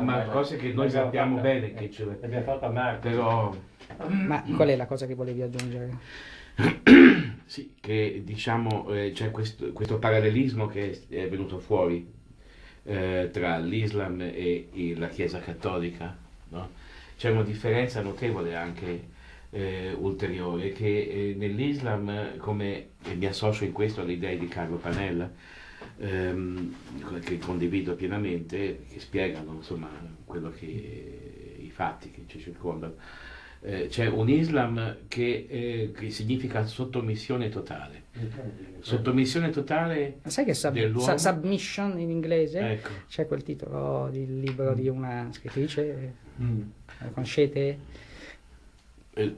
Ma cose che noi sappiamo bene che ce le... L'abbiamo fatto a Marte. Però Ma qual è la cosa che volevi aggiungere? sì, che diciamo c'è questo parallelismo che è venuto fuori tra l'Islam e la Chiesa Cattolica, no? C'è una differenza notevole anche ulteriore che nell'Islam, come e mi associo in questo alle idee di Carlo Panella, che condivido pienamente, che spiegano insomma quello che i fatti che ci circondano. C'è un Islam che significa sottomissione totale. Sottomissione totale Ma sai che dell'uomo. Submission in inglese? Ecco. C'è quel titolo del libro di una scrittrice, Mm. la conoscete?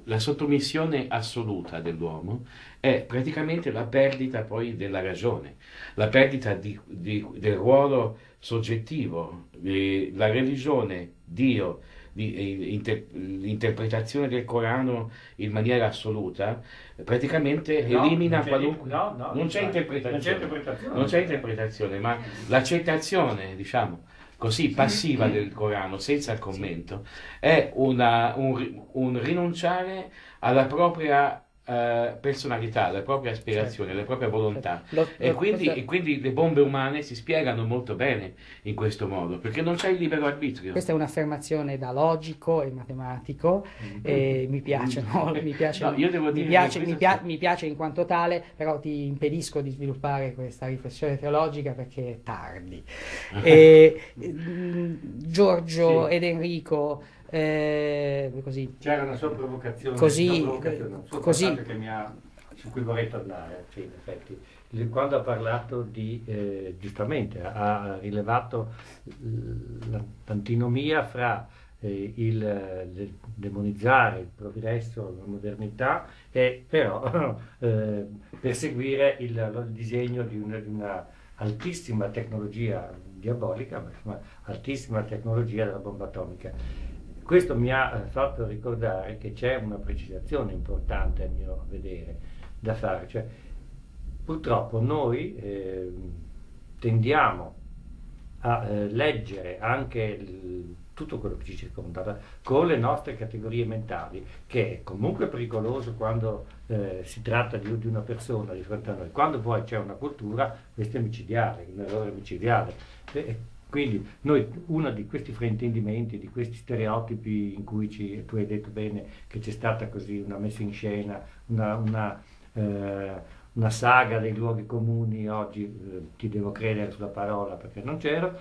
La sottomissione assoluta dell'uomo è praticamente la perdita poi della ragione, la perdita del ruolo soggettivo. La religione, Dio, l'interpretazione del Corano in maniera assoluta, praticamente elimina qualunque... non c'è interpretazione, non c'è interpretazione, ma l'accettazione, diciamo così, passiva del Corano, senza commento, è un rinunciare alla propria personalità, alla propria aspirazione, alla propria volontà. E quindi le bombe umane si spiegano molto bene in questo modo, perché non c'è il libero arbitrio. Questa è un'affermazione da logico e matematico, e mi piace, no? Mi piace, No, io devo dire che mi piace in quanto tale, però ti impedisco di sviluppare questa riflessione teologica perché è tardi. Giorgio Sì. ed Enrico, così, C'era una sua provocazione, Così- una provocazione, un suo così- passaggio su cui vorrei tornare, sì, in effetti. Quando ha parlato di, giustamente, ha rilevato l'antinomia fra il demonizzare il progresso, la modernità e però perseguire il disegno di una altissima tecnologia diabolica, ma insomma, altissima tecnologia della bomba atomica. Questo mi ha fatto ricordare che c'è una precisazione importante a mio vedere da fare, cioè purtroppo noi tendiamo a leggere anche tutto quello che ci circonda con le nostre categorie mentali, che è comunque pericoloso quando si tratta di una persona di fronte a noi. Quando poi c'è una cultura, questo è micidiale, un errore micidiale. Quindi noi, uno di questi fraintendimenti, di questi stereotipi in cui tu hai detto bene che c'è stata così una messa in scena, una saga dei luoghi comuni, oggi ti devo credere sulla parola perché non c'ero,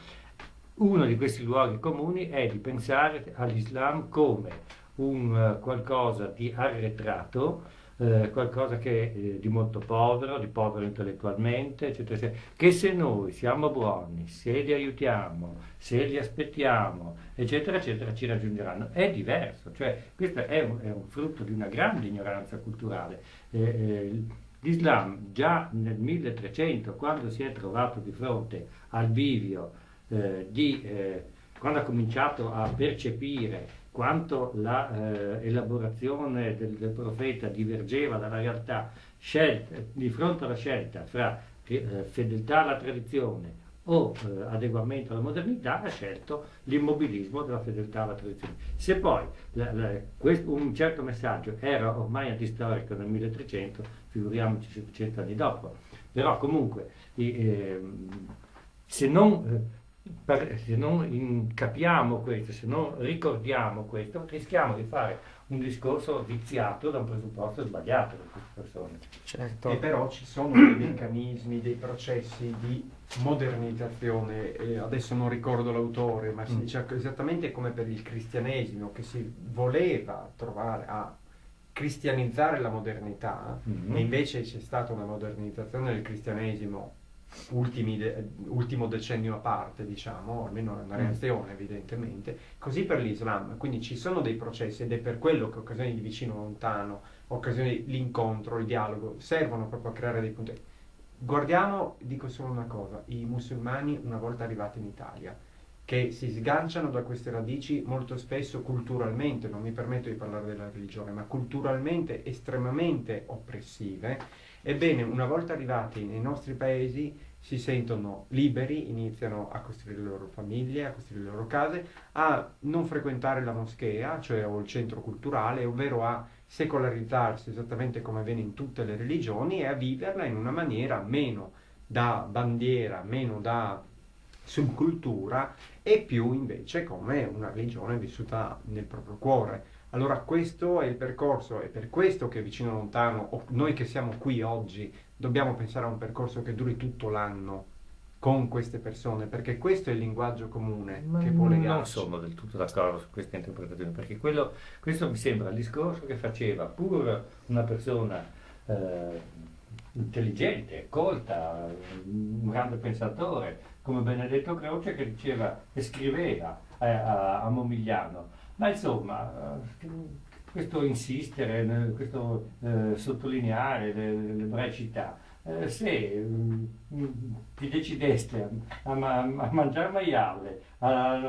uno di questi luoghi comuni è di pensare all'Islam come un qualcosa di arretrato, qualcosa che di molto povero, di povero intellettualmente, eccetera, eccetera, che se noi siamo buoni, se li aiutiamo, se li aspettiamo, eccetera, eccetera, ci raggiungeranno. È diverso, cioè questo è un frutto di una grande ignoranza culturale. L'Islam già nel 1300, quando si è trovato di fronte al bivio quando ha cominciato a percepire quanto l'elaborazione del profeta divergeva dalla realtà, di fronte alla scelta fra fedeltà alla tradizione o adeguamento alla modernità, ha scelto l'immobilismo della fedeltà alla tradizione. Se poi un certo messaggio era ormai antistorico nel 1300, figuriamoci 700 anni dopo. Però comunque se non capiamo questo, se non ricordiamo questo, rischiamo di fare un discorso viziato da un presupposto sbagliato per queste persone. certo. E però ci sono dei meccanismi, dei processi di modernizzazione, e adesso non ricordo l'autore, ma si dice esattamente come per il cristianesimo, che si voleva trovare a cristianizzare la modernità, e invece c'è stata una modernizzazione del cristianesimo ultimo decennio a parte, diciamo, almeno una reazione evidentemente, così per l'Islam. Quindi ci sono dei processi, ed è per quello che occasioni di vicino lontano, occasioni l'incontro, il dialogo, servono proprio a creare dei punti. Guardiamo, dico solo una cosa, i musulmani una volta arrivati in Italia, che si sganciano da queste radici molto spesso culturalmente, non mi permetto di parlare della religione, ma culturalmente estremamente oppressive. Ebbene, una volta arrivati nei nostri paesi si sentono liberi, iniziano a costruire le loro famiglie, a costruire le loro case, a non frequentare la moschea, cioè o il centro culturale, ovvero a secolarizzarsi esattamente come avviene in tutte le religioni e a viverla in una maniera meno da bandiera, meno da subcultura e più invece come una religione vissuta nel proprio cuore. Allora questo è il percorso, è per questo che Vicino Lontano, o noi che siamo qui oggi, dobbiamo pensare a un percorso che duri tutto l'anno con queste persone, perché questo è il linguaggio comune che può legarci. Non sono del tutto d'accordo su questa interpretazione, perché questo mi sembra il discorso che faceva pur una persona intelligente, colta, un grande pensatore, come Benedetto Croce, che diceva e scriveva a Momigliano. Ma insomma, questo insistere, questo sottolineare le brecità, se ti decideste a mangiare maiale, a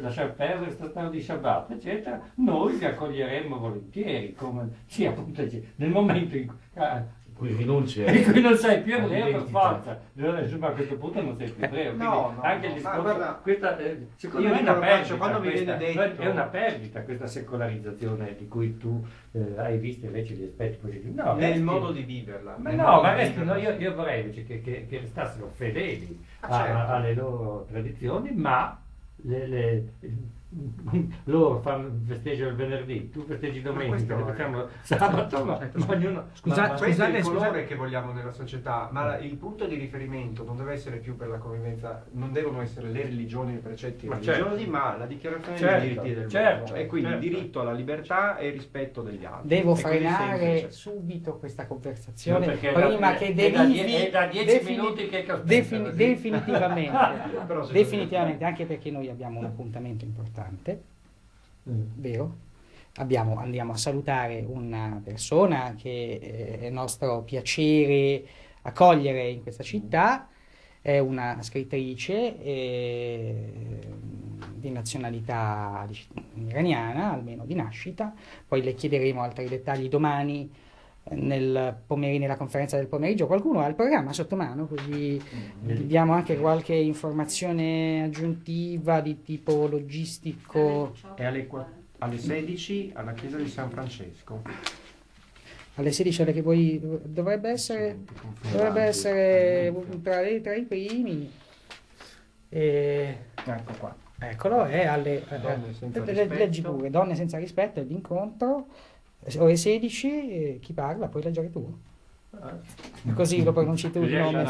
lasciare perdere il trattato di Shabbat, eccetera, noi vi accoglieremmo volentieri, come sì, appunto, nel momento in cui rinunci e qui non sei più ebreo per forza, insomma, a questo punto non sei più ebreo, anche il discorso, guarda, questa, secondo me è una perdita, è una perdita questa secolarizzazione di cui tu hai visto invece gli aspetti positivi. No, nel modo di viverla. Ma no, ma resti, no, io vorrei invece che restassero fedeli alle loro tradizioni, ma loro festeggiano il venerdì, tu festeggi domenica, ne facciamo sabato, ma ognuno... Questo è il colore che vogliamo nella società, ma il punto di riferimento non deve essere più per la convivenza, non devono essere le religioni e i precetti religiosi, ma la dichiarazione dei diritti dell'uomo, e quindi diritto alla libertà e rispetto degli altri. Devo frenare subito questa conversazione prima che derivi da 10 minuti che definitivamente, anche perché noi abbiamo un appuntamento importante, vero? Andiamo a salutare una persona che è nostro piacere accogliere in questa città, è una scrittrice di nazionalità iraniana, almeno di nascita, poi le chiederemo altri dettagli domani nella conferenza del pomeriggio. Qualcuno ha il programma sotto mano, così diamo anche qualche informazione aggiuntiva di tipo logistico. È alle 16 alla chiesa di San Francesco. Alle 16 ore che poi dovrebbe essere tra i primi. Ecco qua. Eccolo, è leggi pure, Donne senza rispetto è l'incontro. Ore 16, chi parla? Puoi leggere tu. Così lo pronunci tu il nome.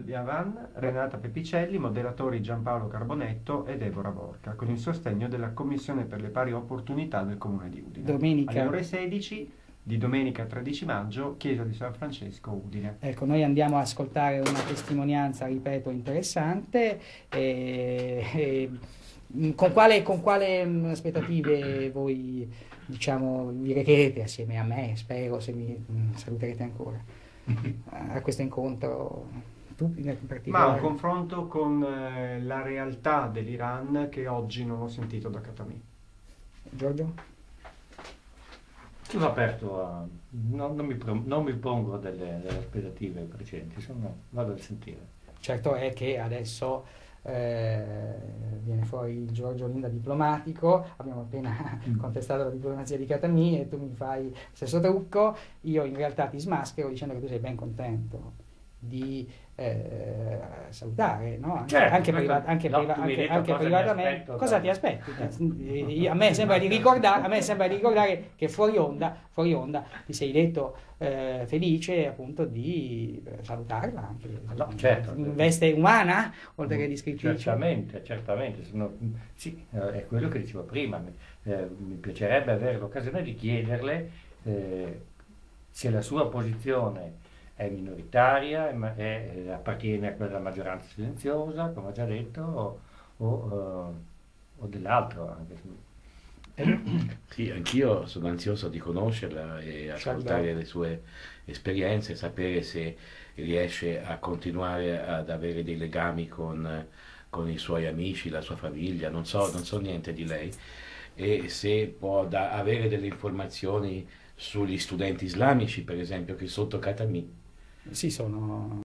Di Avan, Renata Pepicelli, moderatori Giampaolo Carbonetto e Deborah Borca, con il sostegno della Commissione per le pari opportunità del Comune di Udine. Domenica. Alle ore 16 di domenica 13 maggio, chiesa di San Francesco, Udine. Ecco, noi andiamo a ascoltare una testimonianza, ripeto, interessante. Con quale aspettative voi, diciamo, vi recherete assieme a me, spero, se mi saluterete ancora, a questo incontro? Tu in particolare? Ma un confronto con la realtà dell'Iran che oggi non ho sentito da Khatami. Giorgio? Sono aperto a... non mi pongo delle aspettative precedenti, vado a sentire. Certo è che adesso viene fuori il Giorgio Linda diplomatico, abbiamo appena contestato la diplomazia di Khatami e tu mi fai lo stesso trucco, io in realtà ti smaschero dicendo che tu sei ben contento di salutare, no? Certo, anche privatamente. Cosa ti aspetti? A me sembra di ricordare che fuori onda ti sei detto felice appunto di salutarla anche certo, in veste umana oltre che di scrittrice. Certamente sì, è quello che dicevo prima, mi piacerebbe avere l'occasione di chiederle se la sua posizione è minoritaria, appartiene a quella maggioranza silenziosa, come ho già detto, o dell'altro anche. Sì, anch'io sono ansioso di conoscerla e ascoltare le sue esperienze, sapere se riesce a continuare ad avere dei legami con i suoi amici, la sua famiglia, non so niente di lei, e se può avere delle informazioni sugli studenti islamici, per esempio, che sotto Khatami sì, sono